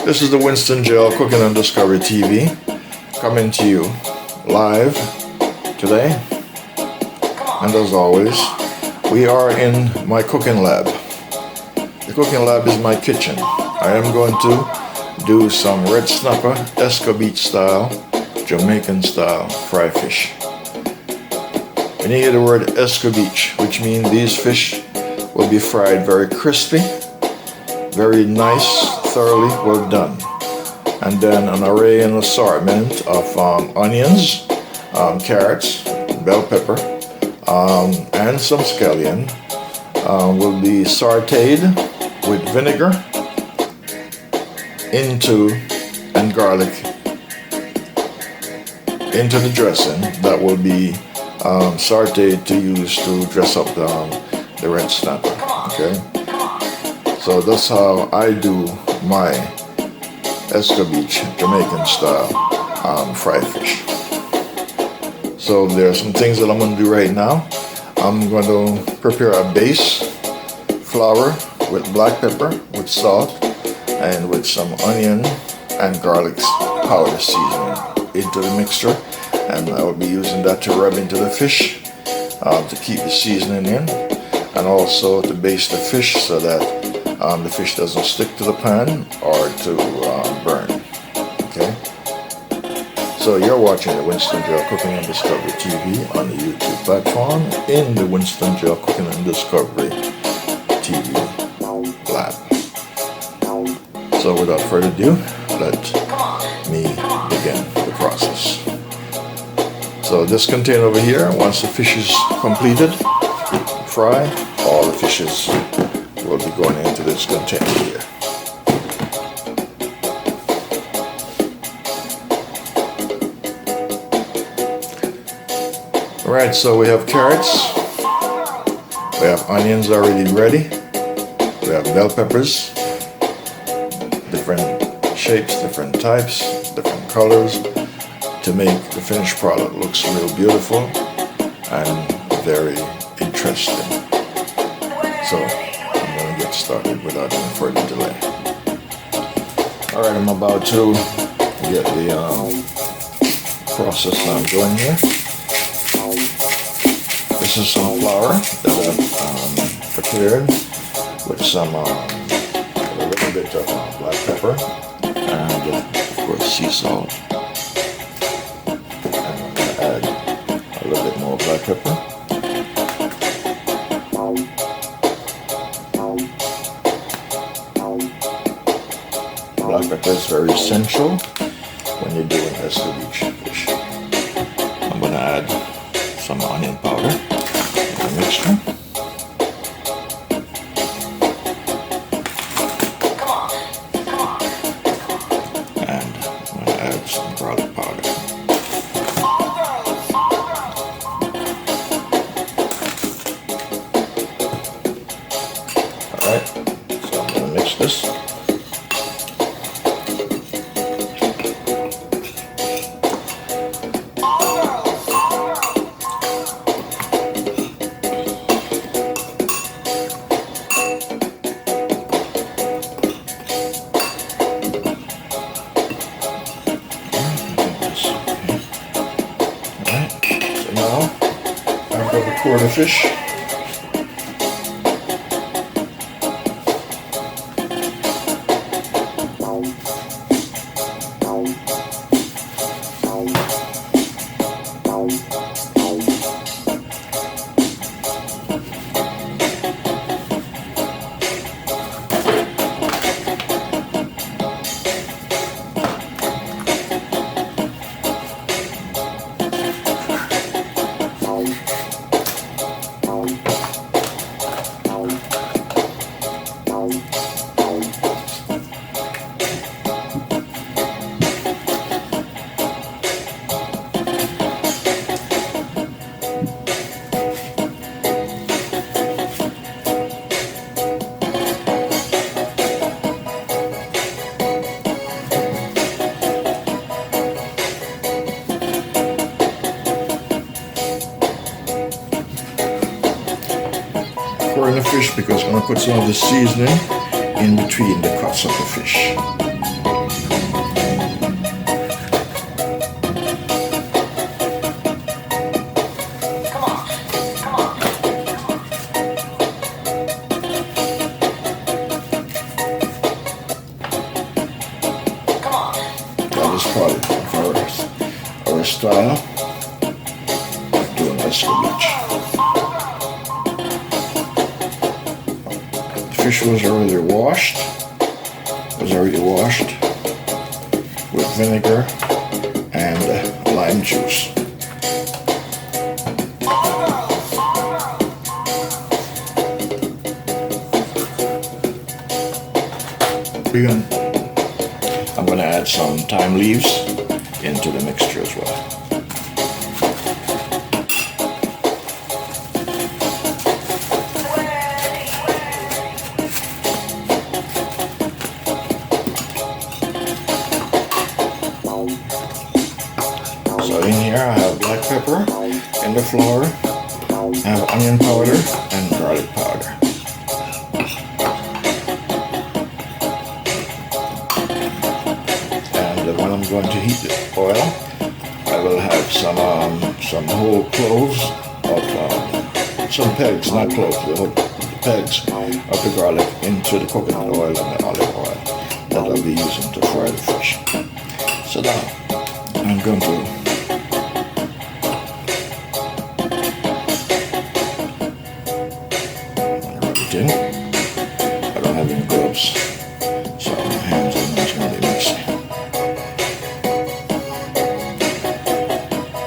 This is the Winston Gel Cooking on Discovery TV, coming to you live today. And as always, we are in my cooking lab. The cooking lab is my kitchen. I am going to do some red snapper, Escovitch style, Jamaican style fry fish. When you hear the word Escovitch, which means these fish will be fried very crispy, very nice, thoroughly well done. And then an array and assortment of onions, carrots, bell pepper, and some scallion will be sauteed with vinegar and garlic into the dressing that will be sauteed to use to dress up the red snapper. Okay, so that's how I do my Escovitch Jamaican style fried fish. So there are some things that I'm going to do right now. I'm going to prepare a base flour with black pepper, with salt, and with some onion and garlic powder seasoning into the mixture, and I will be using that to rub into the fish to keep the seasoning in, and also to baste the fish so that the fish doesn't stick to the pan or to burn. Okay, so you're watching the Winston Gel Cooking and Discovery TV on the YouTube platform in the Winston Gel Cooking and Discovery TV lab. So without further ado, let me begin the process. So this container over here, once the fish is completed, fry, all the fishes will be going into this container here. Alright, so we have carrots, we have onions already ready, we have bell peppers, different shapes, different types, different colors to make the finished product looks real beautiful and very interesting. So I'm going to get started without any further delay. Alright, I'm about to get the process now going here. This is some flour that I've prepared with some a little bit of black pepper and of course sea salt. And I'm going to add a little bit more black pepper. Black pepper is very essential when you're doing Escovitch fish. I'm going to add some onion powder in the mixture. And I'm going to add some garlic powder. Alright, so I'm going to mix this. Pour the fish. pouring the fish because I'm going to put some of the seasoning in between the cuts of the fish. That is part of our style of doing Escovitch. The fish was already washed with vinegar and lime juice. I'm going to add some thyme leaves into the mixture as well. So in here I have black pepper in the flour, I have onion powder and garlic powder. And when I'm going to heat the oil, I will have some whole cloves of some pegs, not cloves, the pegs of the garlic into the coconut oil and the olive oil that I'll be using to fry the fish. So now I'm going to I don't have any gloves, so my hands are not going to be messy.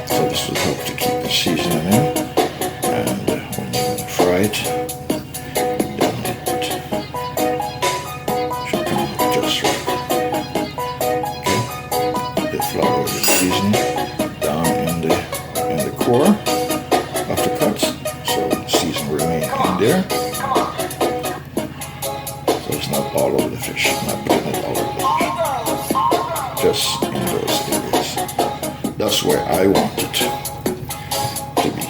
So this will help to keep the seasoning in, and when you fry it, then it should come out just right. Okay, the flour with the seasoning down in the core of the cuts, so the seasoning remain in there. It's not all over the fish, I'm not putting it all over the fish, just in those areas. That's where I want it to be.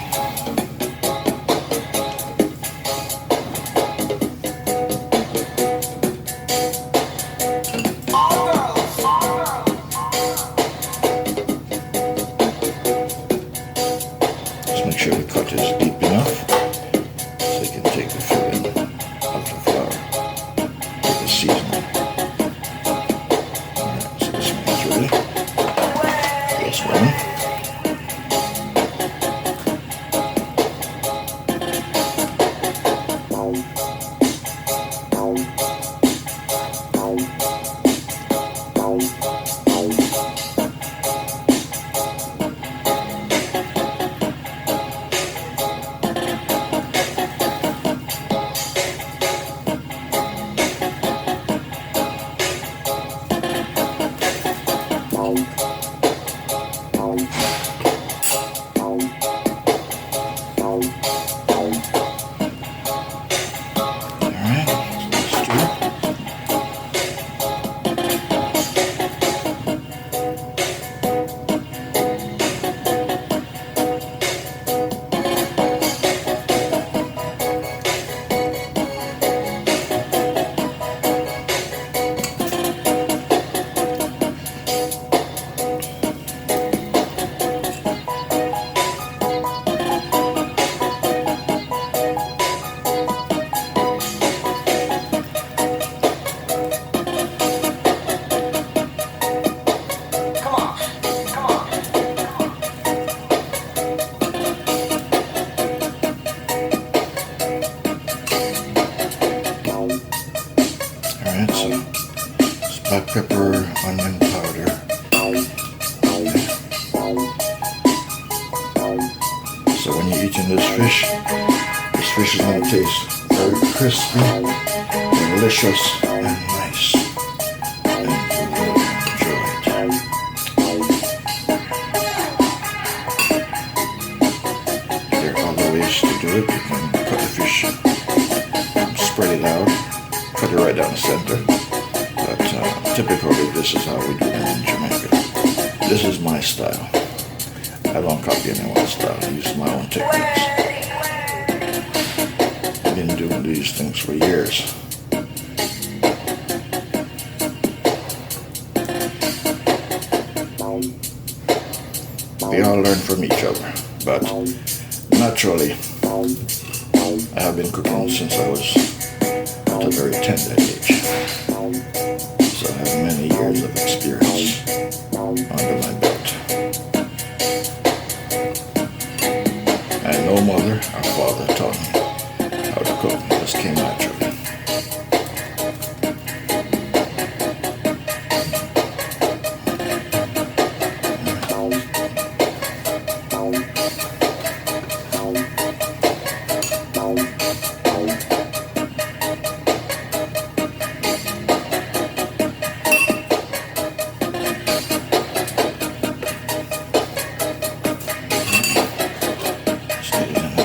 Just make sure the cut is deep enough so you can take the filling of the flour. Seasoning. Alright, so this one is ready. This one. black pepper, onion powder. So when you're eating this fish is going to taste very crispy, delicious, and nice. And you will enjoy it. There are other ways to do it. You can cut the fish, spread it out, cut it right down the center. But typically this is how we do it in Jamaica. This is my style. I don't copy anyone's style. I use my own techniques. been doing these things for years. We all learn from each other, but naturally, I have been cooking since I was at a very tender age. So I have many years of experience under my belt. And no mother or father taught me how to cook. It just came naturally.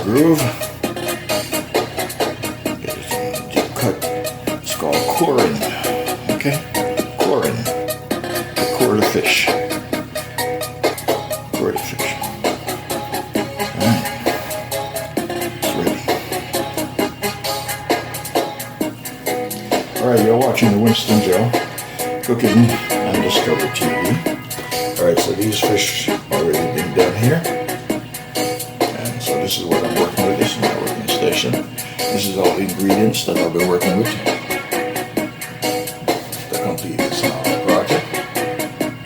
Groove. Get it in a deep cut. It's called coring. Okay? Coring. To core the fish. Core the fish. Alright. It's ready. Alright, you're watching the Winston Joe Cooking and Discovery TV. Alright, so these fish already been done here. So this is what I'm working with. This is my working station. This is all the ingredients that I'll be working with to complete this project.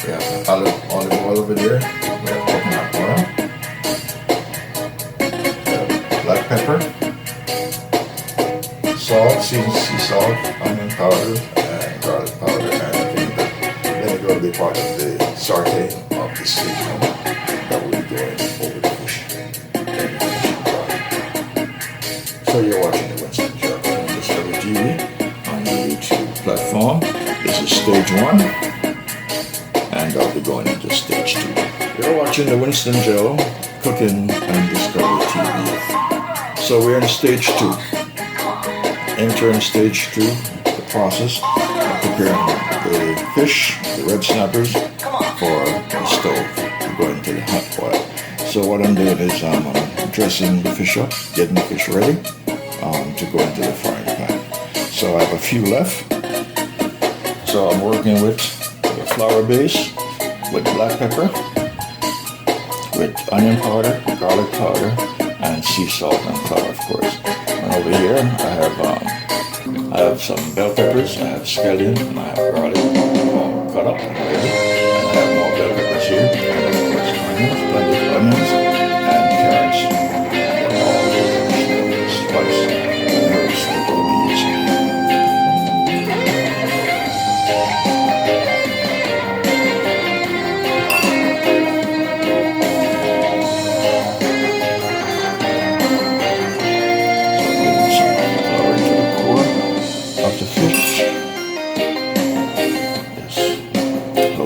We have olive oil over there. We have coconut oil. We have black pepper, salt, seasoned sea salt, onion powder, and garlic powder, and vinegar. Vinegar will be part of the sauté of the seasoning that will be going over the fish. So you're watching the Winston Joe on Discovery TV on the YouTube platform. This is stage 1, and I'll be going into stage 2. You're watching the Winston Joe Cooking and Discovery TV. So we're in stage 2. Entering stage 2, the process of preparing the fish, the red snappers, for the stove to go into the hot oil. So what I'm doing is I'm dressing the fish up, getting the fish ready to go into the frying pan. So I have a few left. So I'm working with the flour base, with black pepper, with onion powder, garlic powder, and sea salt and flour, of course. And over here I have some bell peppers, I have scallion, and I have garlic all cut up and ready. And I have more bell peppers here, and of course onions, blended onions, and carrots.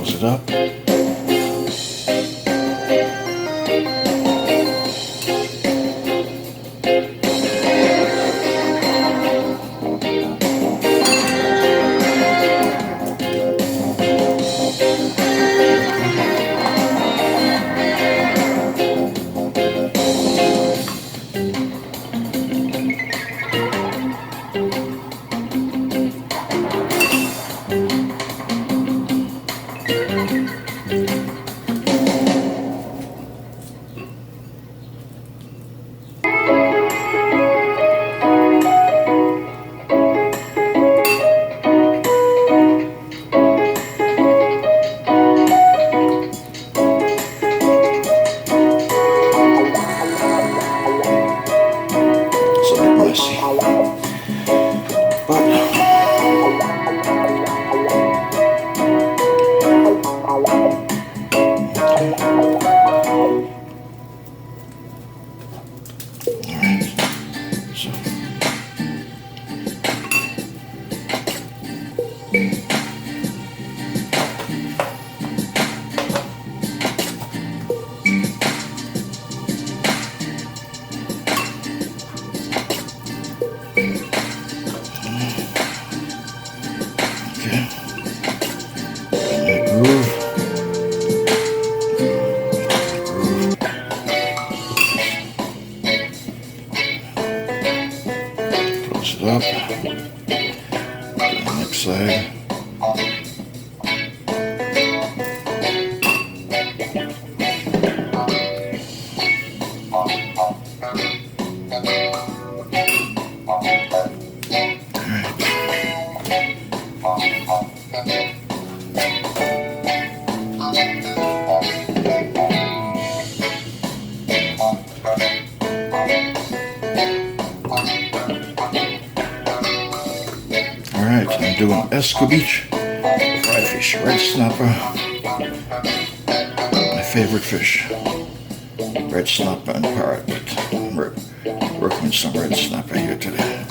It up. Close it up. To the next side. Alright, I'm doing Escovitch fried fish, red snapper. My favorite fish. Red snapper and parrot, but I'm working with some red snapper here today.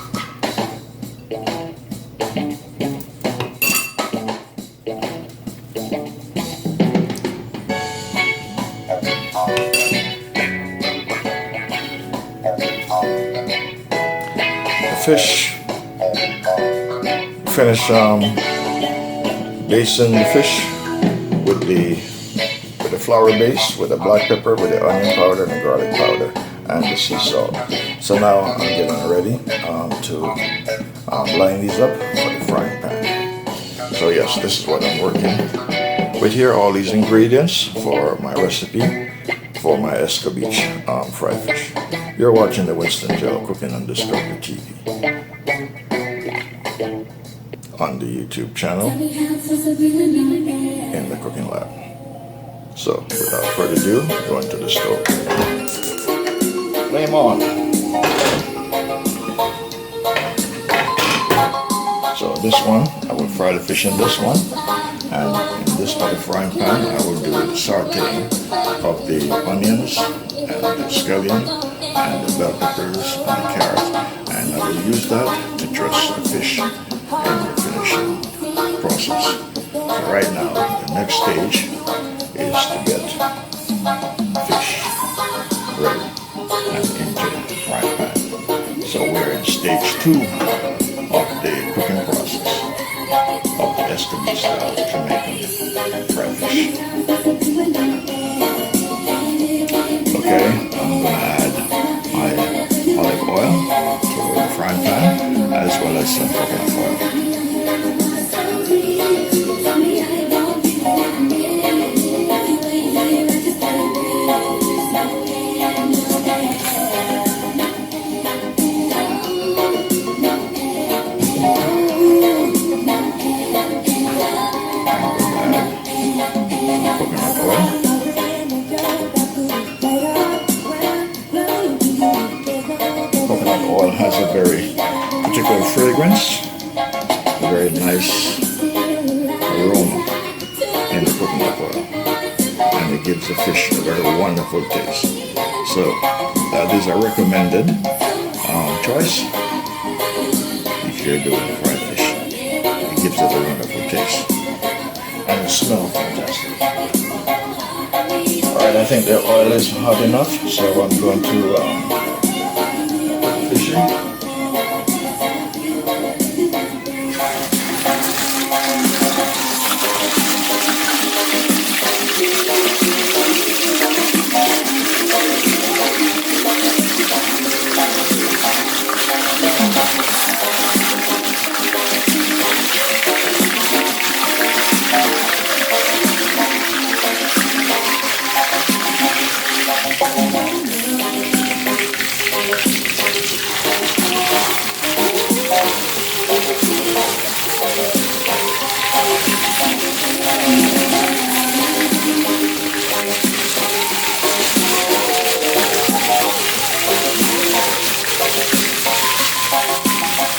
Fish, finish basting the fish with the flour base, with the black pepper, with the onion powder and the garlic powder and the sea salt. So now I'm getting ready to line these up for the frying pan. So yes, this is what I'm working with here, all these ingredients for my recipe for my Escovitch fried fish. You're watching the Winston Gel Cooking on Discovery TV on the YouTube channel in the cooking lab. So without further ado, go into the stove. Flame on. So this one, I will fry the fish in this one, and in this other frying pan, I will do the sauteing of the onions and the scallion and the bell peppers and the carrots, and I will use that to dress the fish in the finishing process. So right now, the next stage is to get fish ready and into the frying pan. So we're in stage 2 of the cooking process of the Escovitch style Jamaican fried fish. Okay, I'm going to add my olive oil to the frying pan as well as some coconut oil. Has a very particular fragrance, a very nice aroma in the coconut oil, and it gives the fish a very wonderful taste. So that is a recommended choice if you're doing fried fish. It gives it a wonderful taste and it smells fantastic. Alright, I think the oil is hot enough, so I'm going to fishing.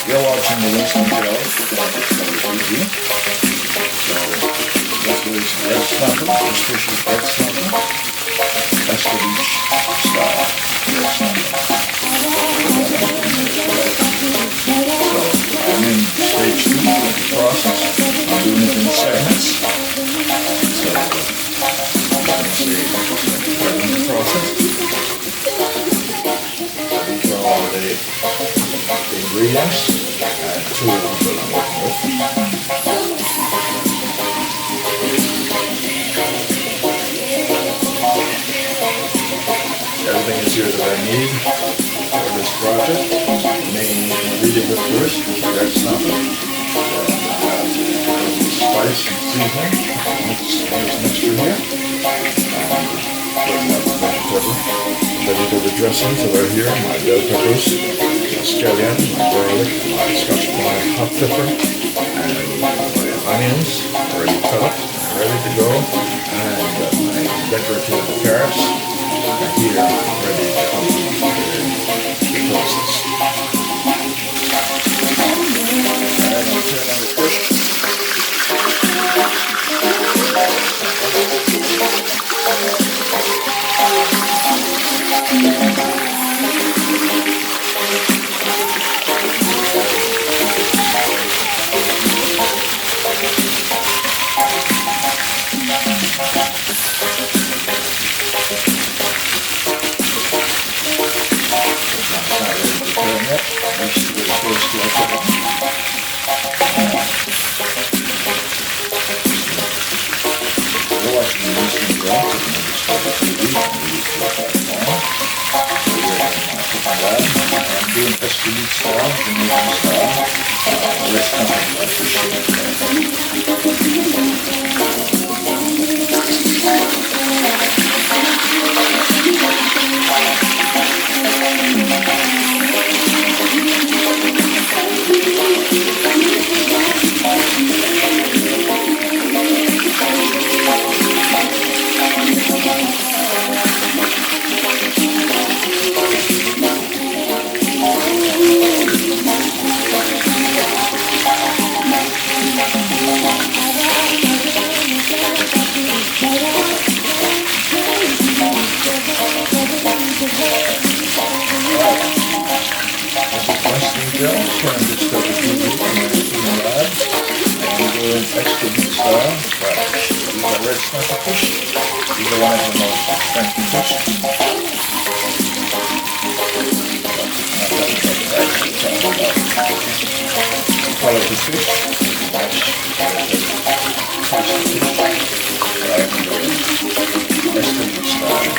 You're watching the Winston Gel Cooking on Discovery TV. So this is red snapper. This fish is red snapper. Escovitch style red snapper. So I'm in stage 2 of the process. I'm doing it in segments. So you can see the process. These are all the ingredients and tools that I'm working with. Everything is here that I need for this project. Main ingredients. ingredient first, red snapper. Spice and seasoning. Mix this mixture here. Vegetable dressings that are here. My bell peppers, my scallion, my garlic, my Scotch bonnet hot pepper, and my onions already cut up, ready to go. And my decorative carrots are here, ready to complete the process. And I'll turn on the fish. I'm doing Escovitch style, Jamaican style. Let's come and Escovitch style, but these are red snapper fish. These are one of the most expensive fish. Quality fish, nice, tasty fish. Escovitch style,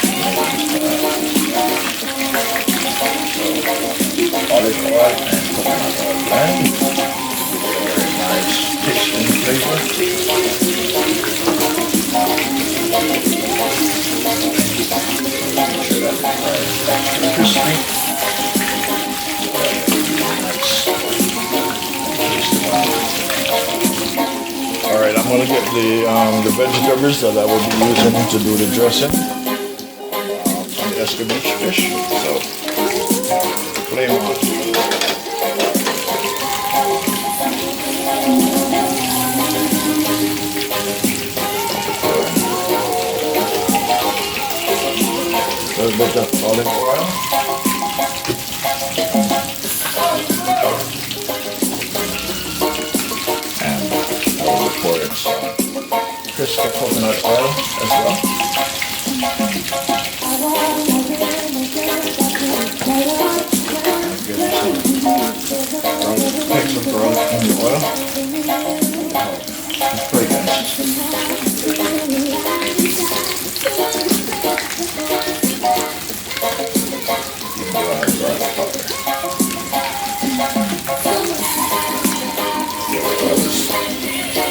so olive oil and coconut oil blend. Very nice taste and flavor. Make sure that it's extra crispy. Nice. Alright, I'm going to get the vegetables that I will be using to do the dressing on the Escovitch fish. So, flame on. A little bit of olive oil. And I will pour it some crispy coconut oil as well. And get some take some garlic in the oil. It's fragrance.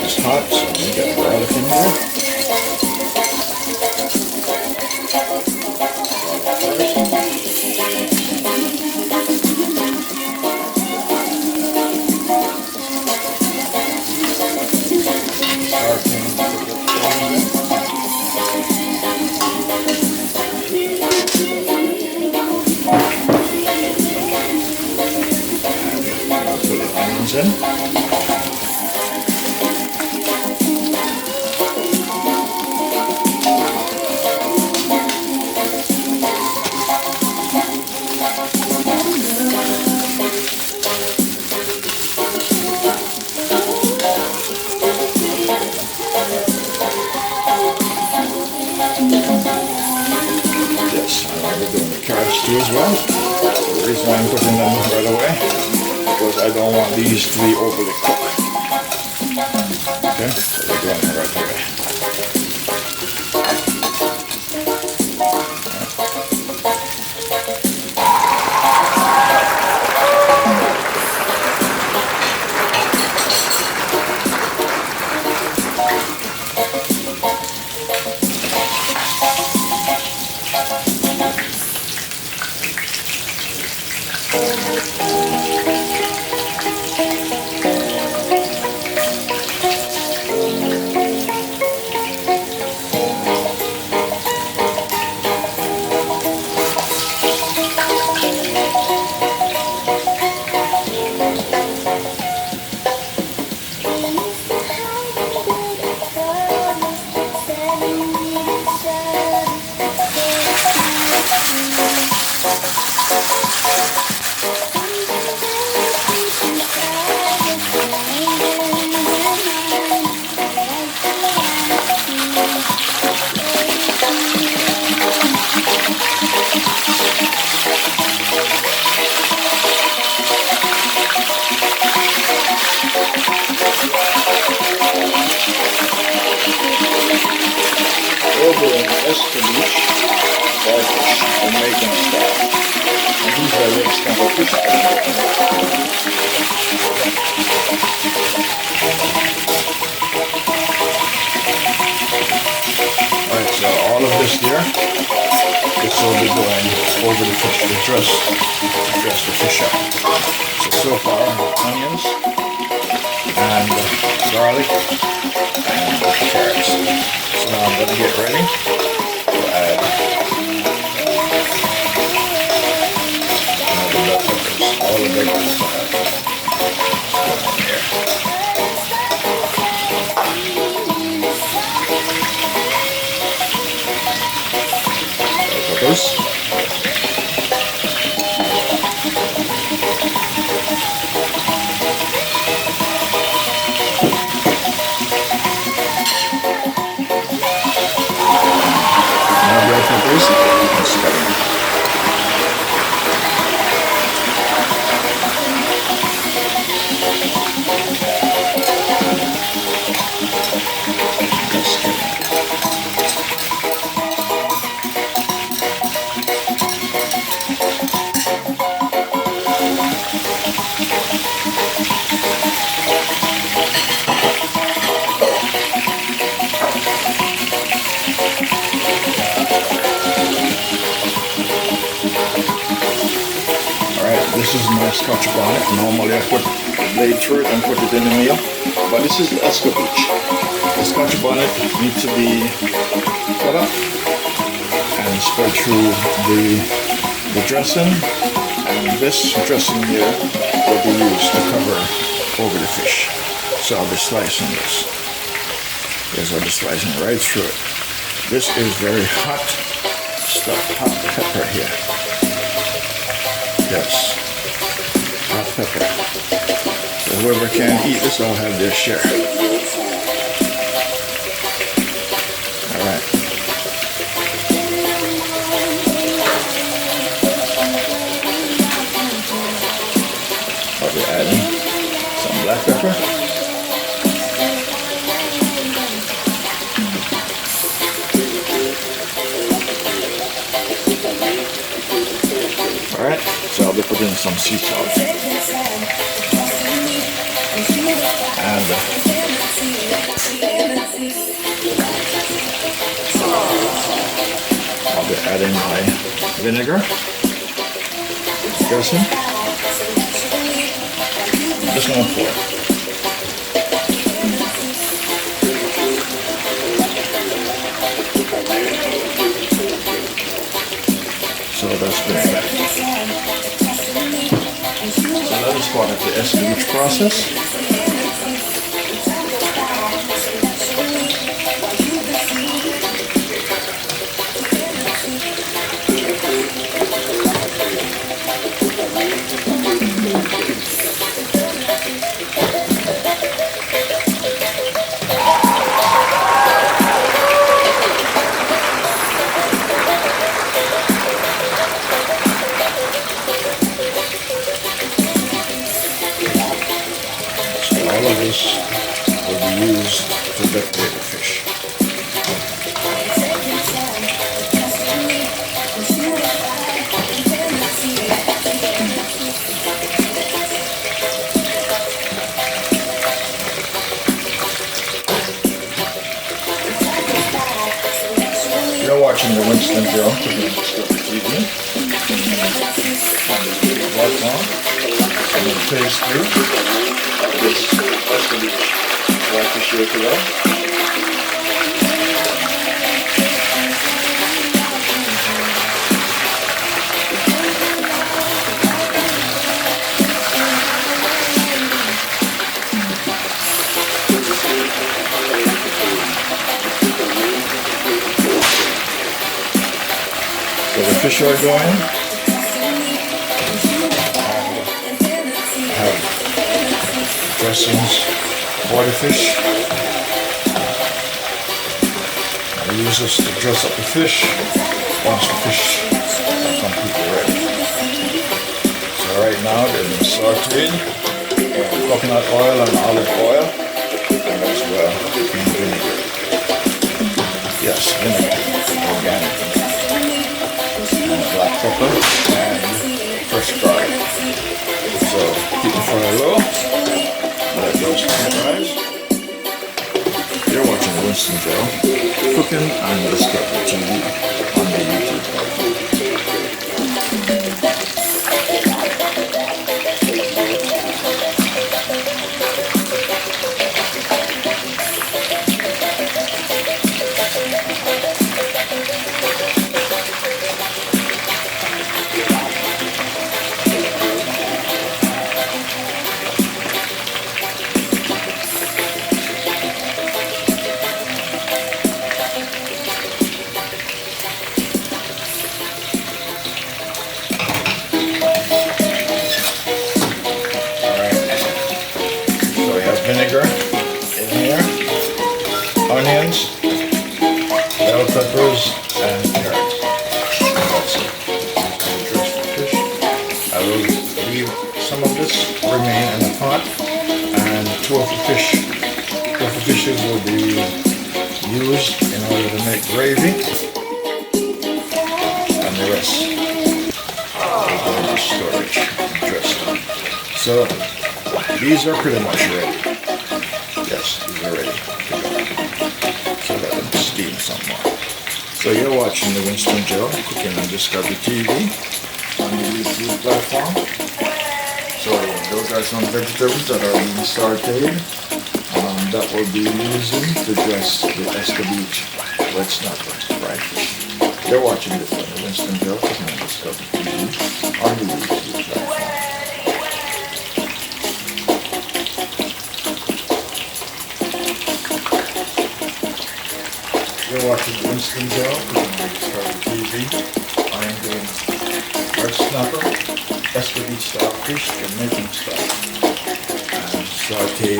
It's hot, so we got garlic in there. Put the onions in. As well. The reason why I'm putting them right away because I don't want these to be overly cooked. Okay, so we're doing it right away. Alright, so all of this here, this will be going over the fish to dress the fish up. So far, onions and garlic and carrots. So now I'm going to get ready to add the bell peppers, all the big ones I have. Here. Peppers. Now bell peppers and scotch. This is my Scotch bonnet. Normally I put the blade through it and put it in the meal, but this is the Escovitch. The Scotch bonnet needs to be cut up and spread through the dressing, and this dressing here will be used to cover over the fish. So I'll be slicing this. Yes, I'll be slicing right through it. This is very hot stuff, hot pepper here. Yes. Hot pepper. So whoever can eat this, I'll have their share. Alright. I'll be adding some black pepper. Alright, so I'll be putting some sea salt. And I'll be adding my vinegar dressing. Just one pour. So that's good. So that is part of the Escovitch process. All of this will be used to decorate the fish. You're watching the Winston Joe TV. Right on. I'm going to taste through. This Escovitch whitefish here today. So the fish are going. Dressings for the fish. I use this to dress up the fish once the fish are completely ready. So right now they've been sauteed with coconut oil and olive oil, and as well vinegar. Yes, vinegar, organic. And black pepper and fresh garlic. Fire low. Let those rise. You're watching Winston Joe cooking on Escovitch TV on the YouTube platform. Vinegar in here, onions, bell peppers, and carrots. That's it. Dress the fish. I will leave some of this remain in the pot, and two of the fishes will be used in order to make gravy, and the rest will go into storage and dressing. So these are pretty much ready. Yes, these are ready to go. So let them steam some more. So you're watching the Winston Joe cooking on Discovery TV on the YouTube platform. So those are some vegetables that are being sauteed that we'll be using to dress the Escovitch red snapper fried fish. You're watching this on the Winston Joe cooking on Discovery TV on the YouTube platform. You're watching Winston Joe on Discovery TV. I am doing red snapper, Escovitch style fish, Jamaican style. And sauteed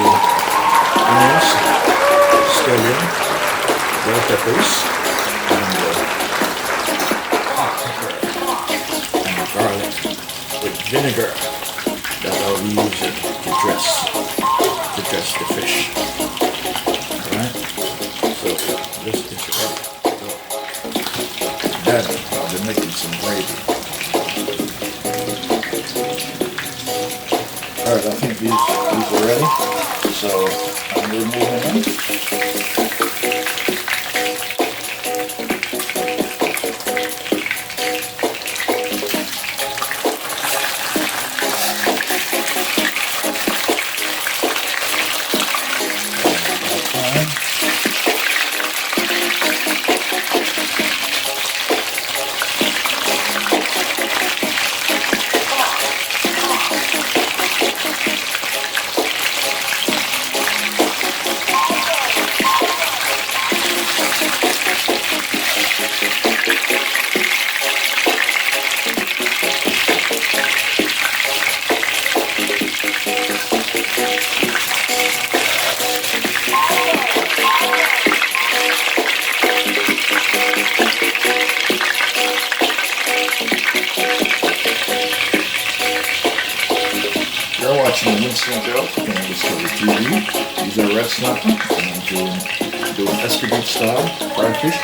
onions, scallion, bell peppers, and hot pepper, and garlic with vinegar that I'll be using to dress the fish. Alright? So this is ready. Then I'll be making some gravy. Alright, I think these are ready. So I'm removing them. You're watching Winston Joe cooking on Discovery TV. These are red snapper, and I'm doing Escovitch style fried fish,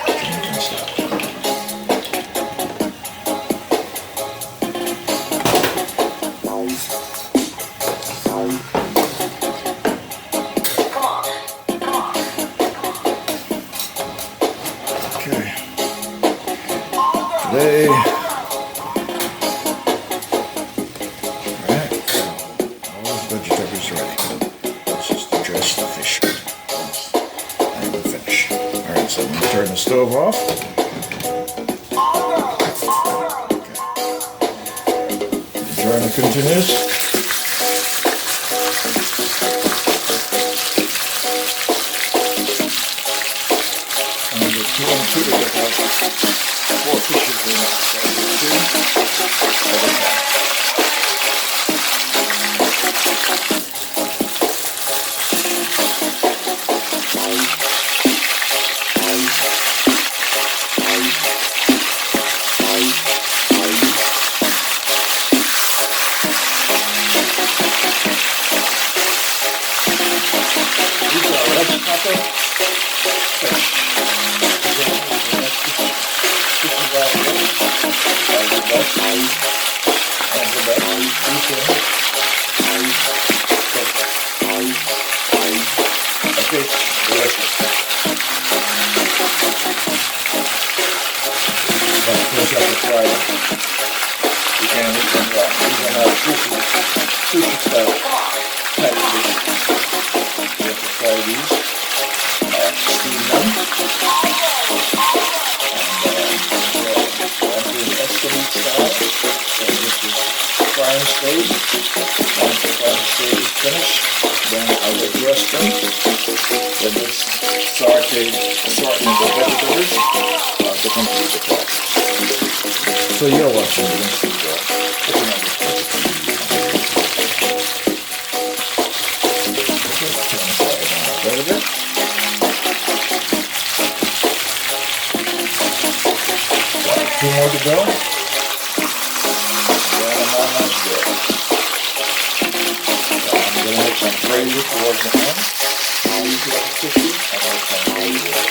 Jamaican style. Okay. Today. Vegetables ready. This is to dress the fish with. And we'll finish. Alright, so I'm going to turn the stove off. Okay. The journey continues. And the two and two that have 4 fishes in it. So the 2 type fish. You have to fry these, steam them, and I'm doing Escovitch style. So this is frying stage. Once the frying stage is finished, then I will dress them. Then this assortment of vegetables to complete the process. So you're watching the instant a little bit. Two more to go. Then I'm almost there. So I'm going to make some gravy towards the end. 250 and I'll come gravy there.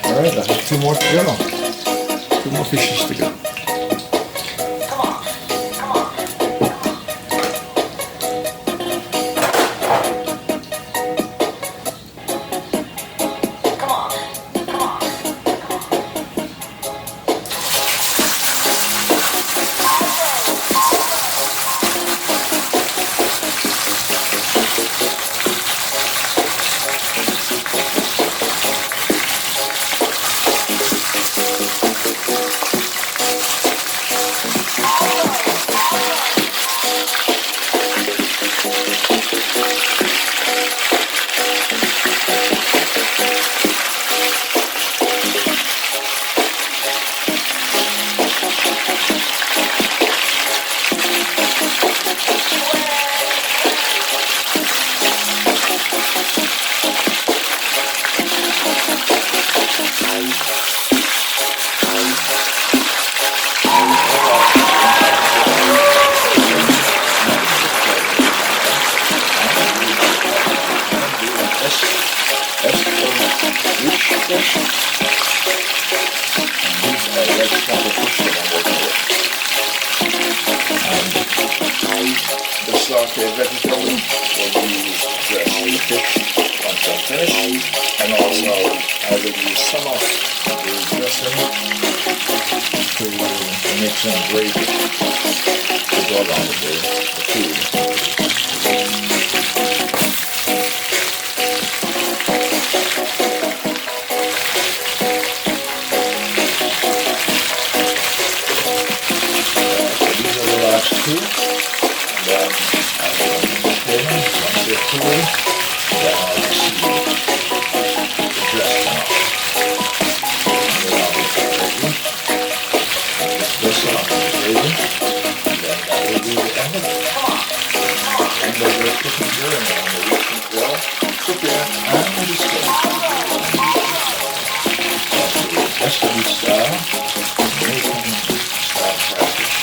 Alright, I have two more to go. Two more fishes to go. sauteed vegetable will be dressed with fish once I'm finished, and also I will use some of the dressing to make some gravy to go along with the food. Two, and then I will put them in once they're cool, then I'll just dress them up. And then I'll put the gravy, and just dress them up with the gravy, and then that will be the end of it. And then the cooking journey on the weekend grill, cooking and discovery. That's the Escovitch style, Jamaican style fried fish.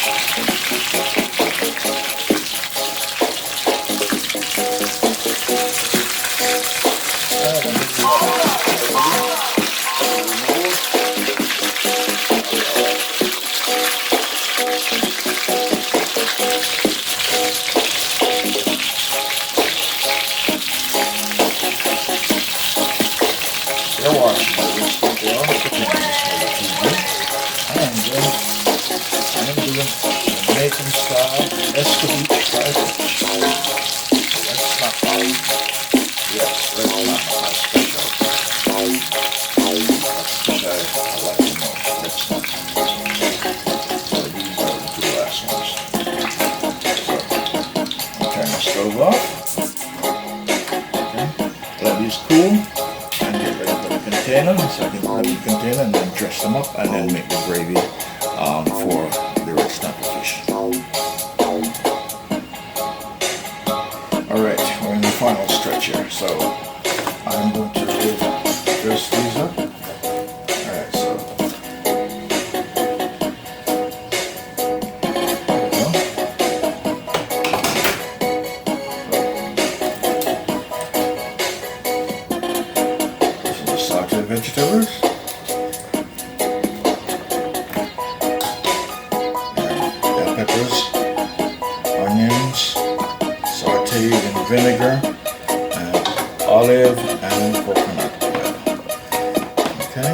You're watching the Instant Grill cooking on this TV, and I'm doing Jamaican style Escovitch fried fish. That's not bad. Yes, that's not my special. Which I like the most. That's not. So these are the two last ones. So, turn the stove off. Okay. these cool and get rid of the container, so I can put them in the container and then dress them up and then make the gravy for the red snapper fish. Alright, we're in the final stretch here, so I'm going to dress these up. Alright, so vegetables, bell peppers, onions, sauteed in vinegar, and olive and coconut oil. Okay.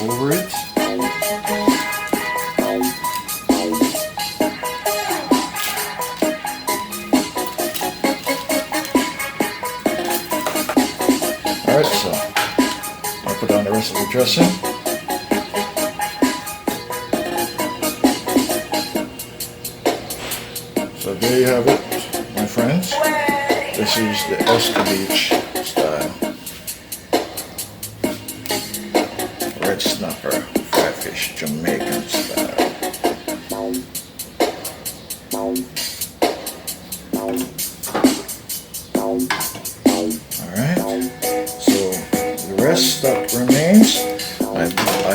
Over it. Alright, so I'll put down the rest of the dressing. So there you have it, my friends. This is the Escovitch style red snapper fried fish, Jamaican style. Alright, so the rest that remains, I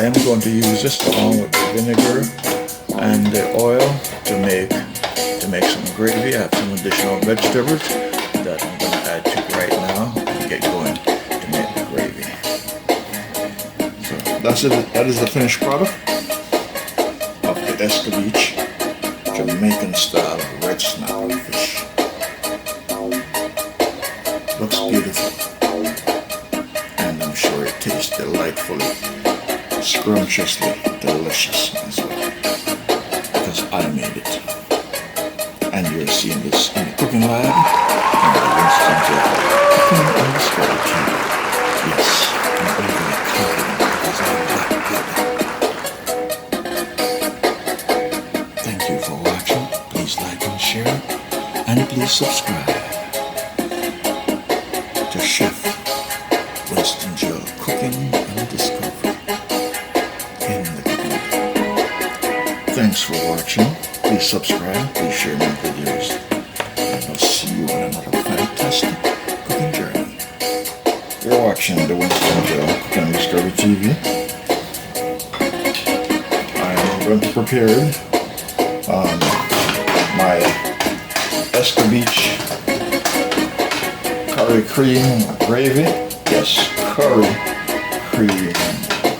am going to use this along with the vinegar and the oil to make some gravy. I have some additional vegetables that I'm going to add to right now and get going to make the gravy. That's it. That is the finished product of the Escovitch Jamaican style red snapper fish. Looks beautiful, and I'm sure it tastes delightfully, scrumptiously delicious as well, because I made it. And you're seeing this in the cooking lab, and the Winston's cooking on the Scotch. Yes, I'm overly confident. Thank you for watching. Please like and share, and please subscribe to Chef Winston Joe Cooking and Discovery in the cooking. Thanks for watching. Please subscribe. Please share my videos, and I'll see you on another fantastic cooking journey. You're watching the Winston Joe Cooking and Discovery TV. I'm going to prepare my Escovitch curry cream gravy. Yes, curry cream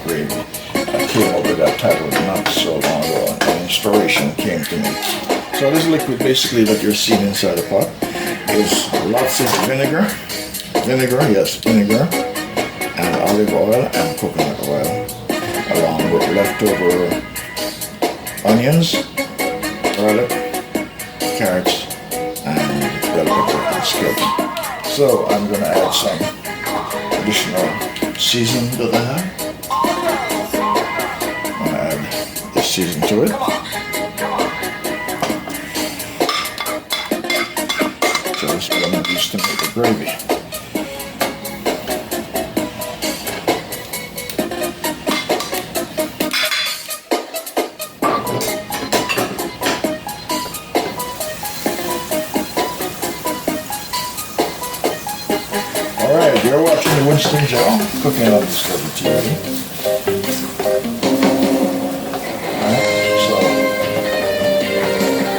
gravy. I came up with that title not so long ago. An inspiration came to me. So this liquid basically that you're seeing inside the pot is lots of vinegar, and olive oil and coconut oil, along with leftover onions, garlic, carrots, and bell pepper and skeleton. So I'm going to add some additional seasoning that I have. I'm going to add this seasoning to it. So this is what I'm going to use to make the gravy. Alright, you're watching the Winston Joe Cooking on Discovery TV. Alright, so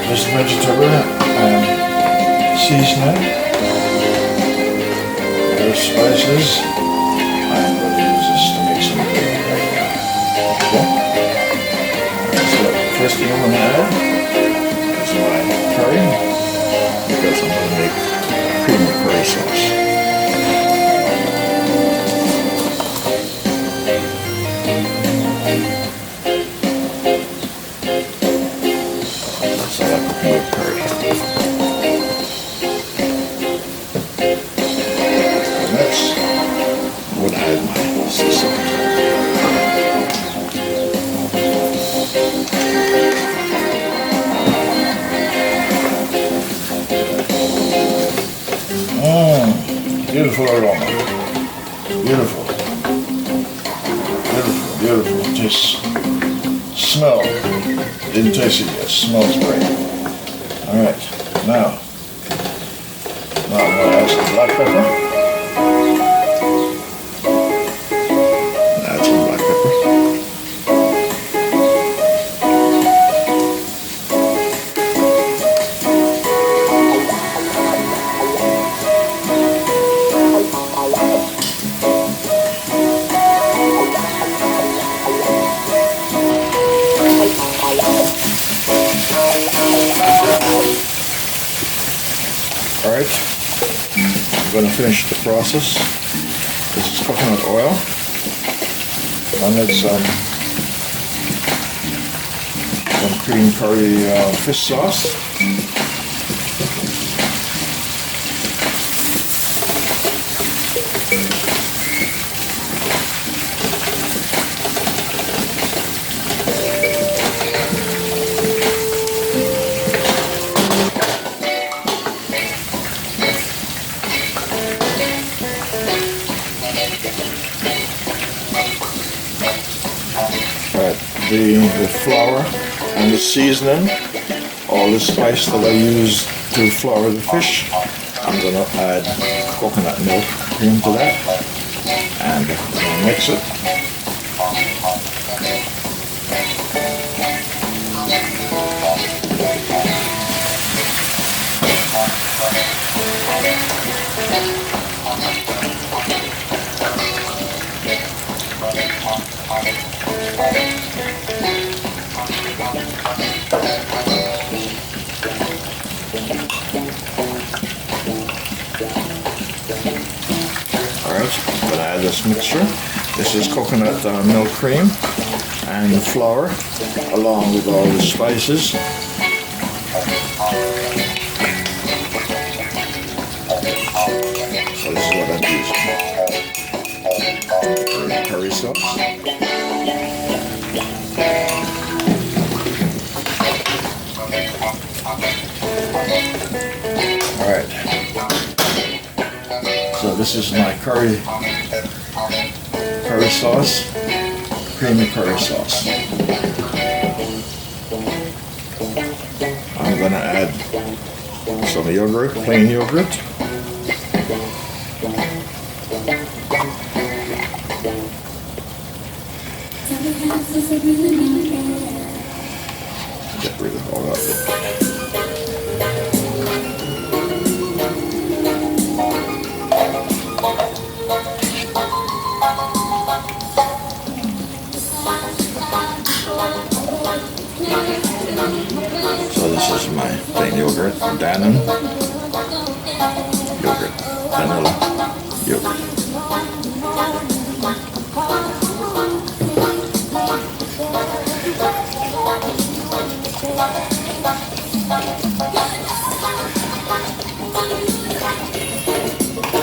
this vegetable and seasoning, there's spices. I'm going to use this to make some gravy right now. Okay? Alright, so first thing I'm going to add is my curry, because I'm going to make cream of curry sauce. beautiful aroma. Beautiful. Beautiful, beautiful. Just smell. Didn't taste it yet. Smells great. Alright, now I'm going to add some black pepper. Add some black pepper. Alright, I'm going to finish the process. This is coconut oil, and it's some cream curry fish sauce. The flour and the seasoning, all the spice that I use to flour the fish. I'm going to add coconut milk cream to that and mix it. Alright, I'm going to add this mixture. This is coconut milk cream and the flour along with all the spices. So this is what I'm using. Curry sauce. Alright, so this is my curry sauce, creamy curry sauce. I'm going to add some yogurt, plain yogurt. Get rid of all of it. So this is my plain yogurt, Dannon yogurt, vanilla yogurt.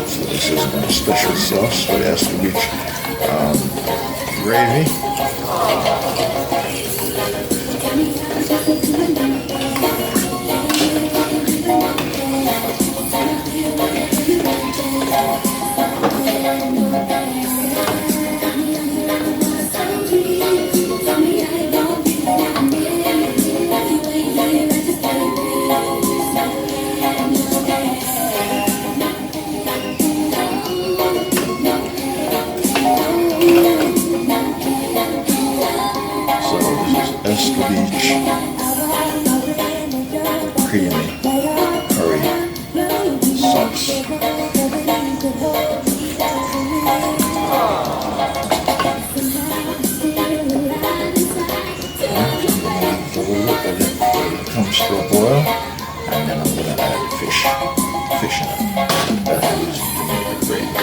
So this is my special sauce for the Escovitch gravy. Escovitch creamy curry sauce. It comes to a boil, and then I'm going to add fish in it. That I use to make the gravy.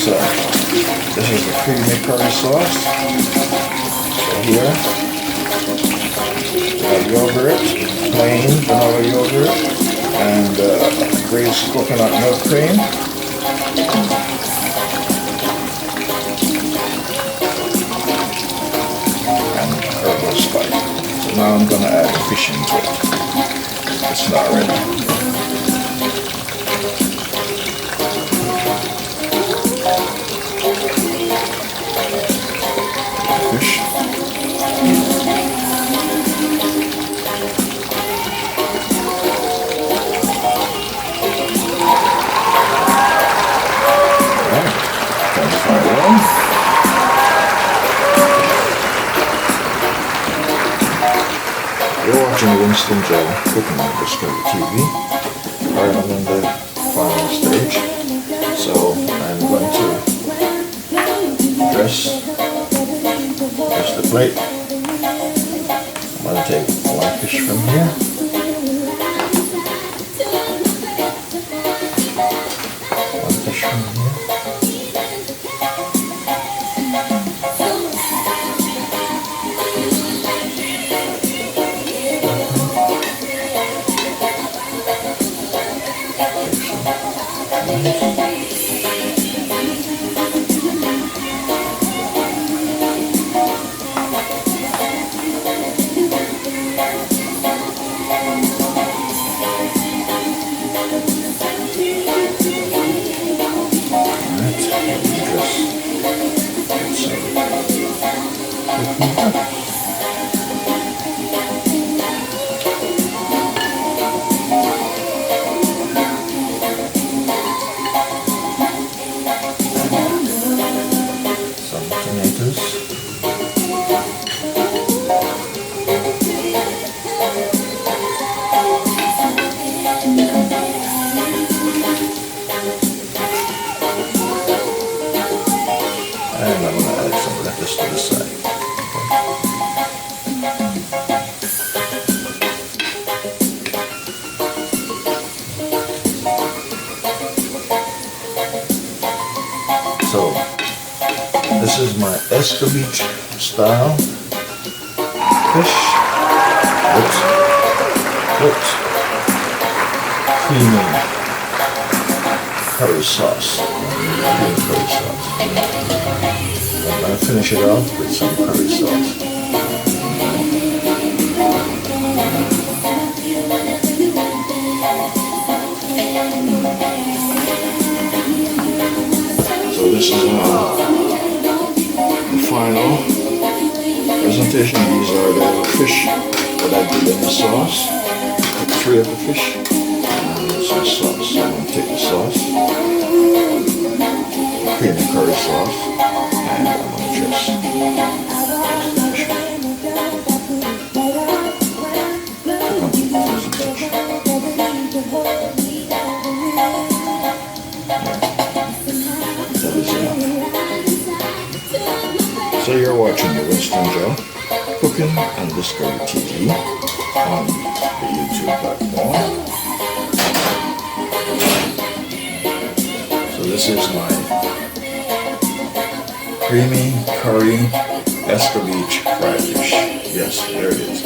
So this is the creamy curry sauce. So here we have yogurt, plain vanilla yogurt, and glazed coconut milk cream. and herbal spice. So now I'm going to add the fish into it. It's not ready. Fish. You're watching Winston Joe cooking on Discovery TV. Alright, I'm in the final stage. So I'm going to dress the plate. I'm going to take one fish from here. One fish from here. Some tomatoes. And I'm going to add some lettuce to the side. So, this is my Escovitch style fish with creamy curry sauce. Green curry sauce. I'm going to finish it off with some curry sauce. So this is the final presentation. These are the fish that I did in the sauce. Three of the fish and some sauce. So I'm going to take the sauce, creamy curry sauce, and I'm going to just the fish. So you're watching the Winston Joe Cooking and Discovery TV on the YouTube platform. So this is my creamy curry Escovitch fried fish. Yes, there it is.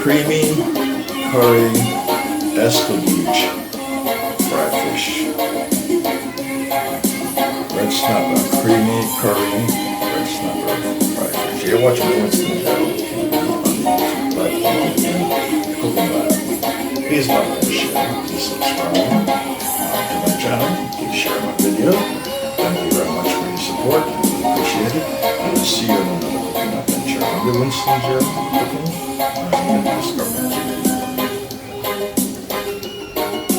Creamy curry Escovitch fried fish. Red snapper, creamy curry red snapper fried fish. You're watching the Winston Joe on the YouTube platform. Cooking Lab. Please like and share. Please subscribe to my channel. Please share my video. Thank you very much for your support. I really appreciate it. I will see you in another cooking adventure. I'm the Winston Joe Cooking and Discovery TV.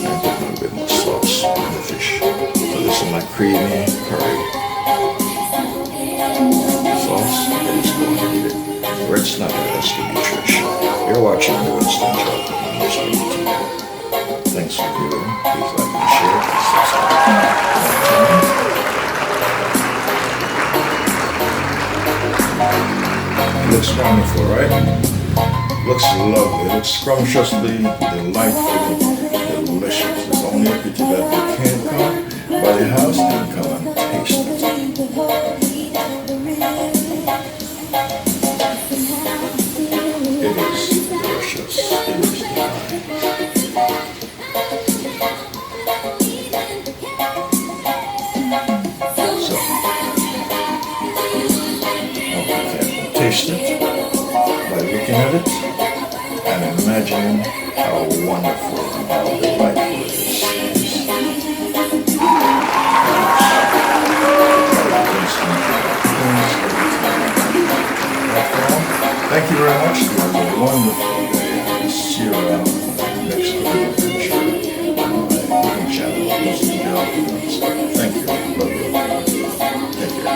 And put a little bit more sauce on the fish. So this is my creamy curry sauce. It's going to eat it. Red snapper Escovitch fish. You're watching the Winston Joe Cooking and Discovery TV. Thanks for viewing. Please like and share. Please subscribe. It looks wonderful, right? Looks lovely. It looks scrumptiously, delightfully delicious. It's only a pity that they can't come by the house and come and taste it. It is delicious. It is divine. it by looking at it and imagining how wonderful and how delightful it is. Thank you very much. It was a wonderful day. I'll see you around next adventure on my cooking channel. Thank you. Love you. Take care.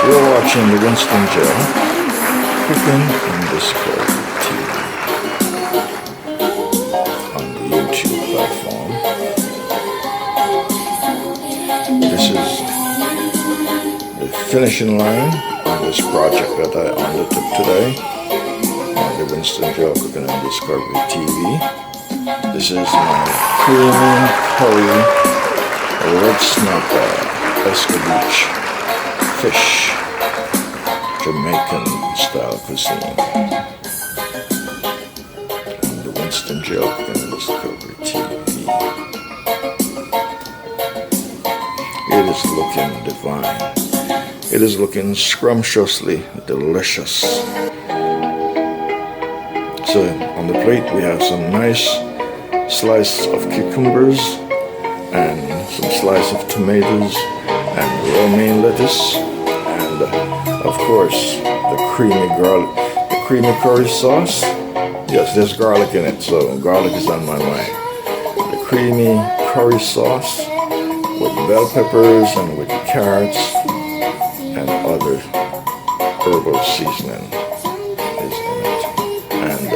You're watching the Winston Gel Cooking in Discord TV on the YouTube platform. This is the finishing line on this project that I undertook today on the Winston Gel Cooking in Discovery TV. This is my creamy curry red snapper Escovitch fish, Jamaican style cuisine on the Winston Gel Cooking in Discovery TV. It is looking divine. It is looking scrumptiously delicious. So on the plate we have some nice slice of cucumbers and some slice of tomatoes and romaine lettuce, and of course the creamy curry sauce. Yes, there's garlic in it, so garlic is on my mind. The creamy curry sauce with bell peppers and with carrots and other herbal seasoning is in it. And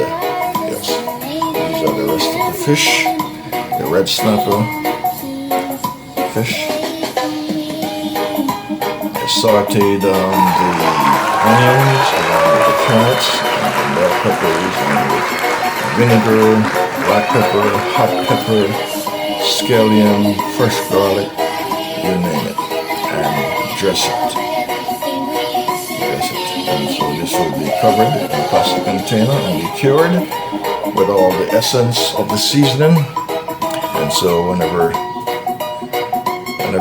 yes, these are the rest of the fish, the red snapper fish. I sauteed the onions along with the carrots and the bell peppers and with vinegar, black pepper, hot pepper, scallion, fresh garlic, you name it, and dress it. And so this will be covered in a plastic container and be cured with all the essence of the seasoning. And so whenever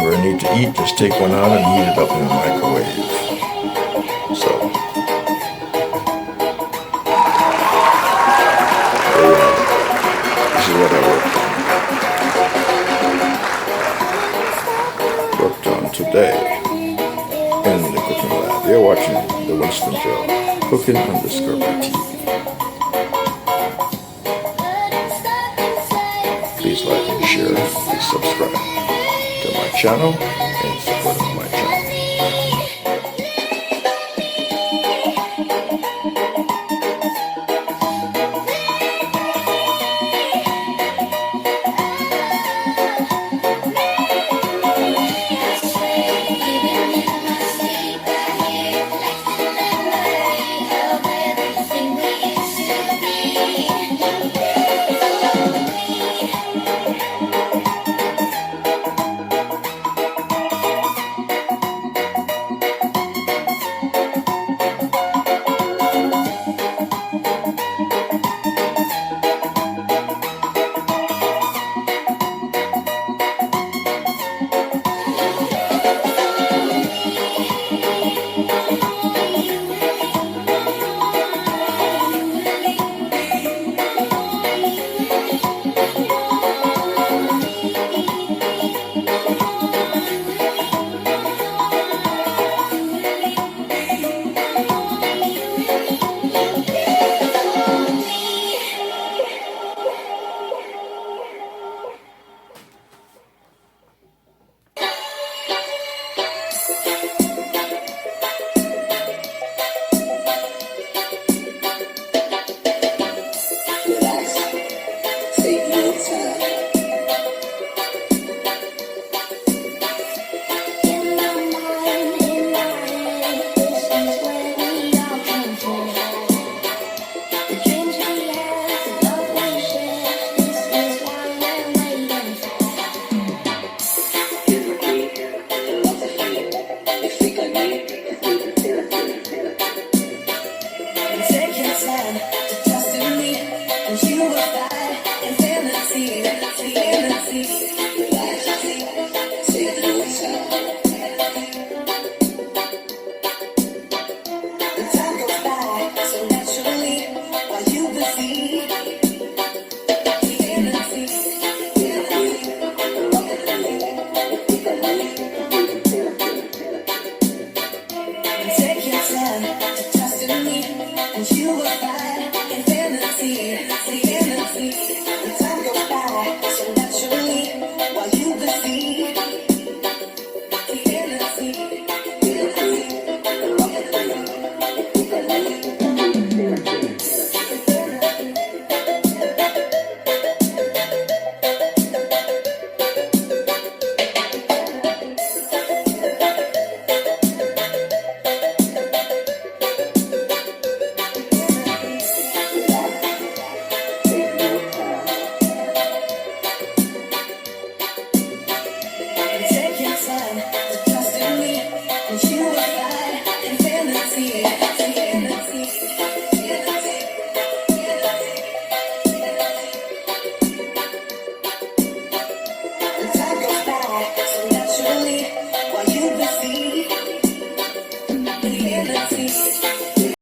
I need to eat, just take one out and heat it up in the microwave. So there you have it. This is what I worked on today in the cooking lab. You're watching the Winston Gel Cooking on Discovery TV. Please like and share. Please subscribe to my channel and support my channel. this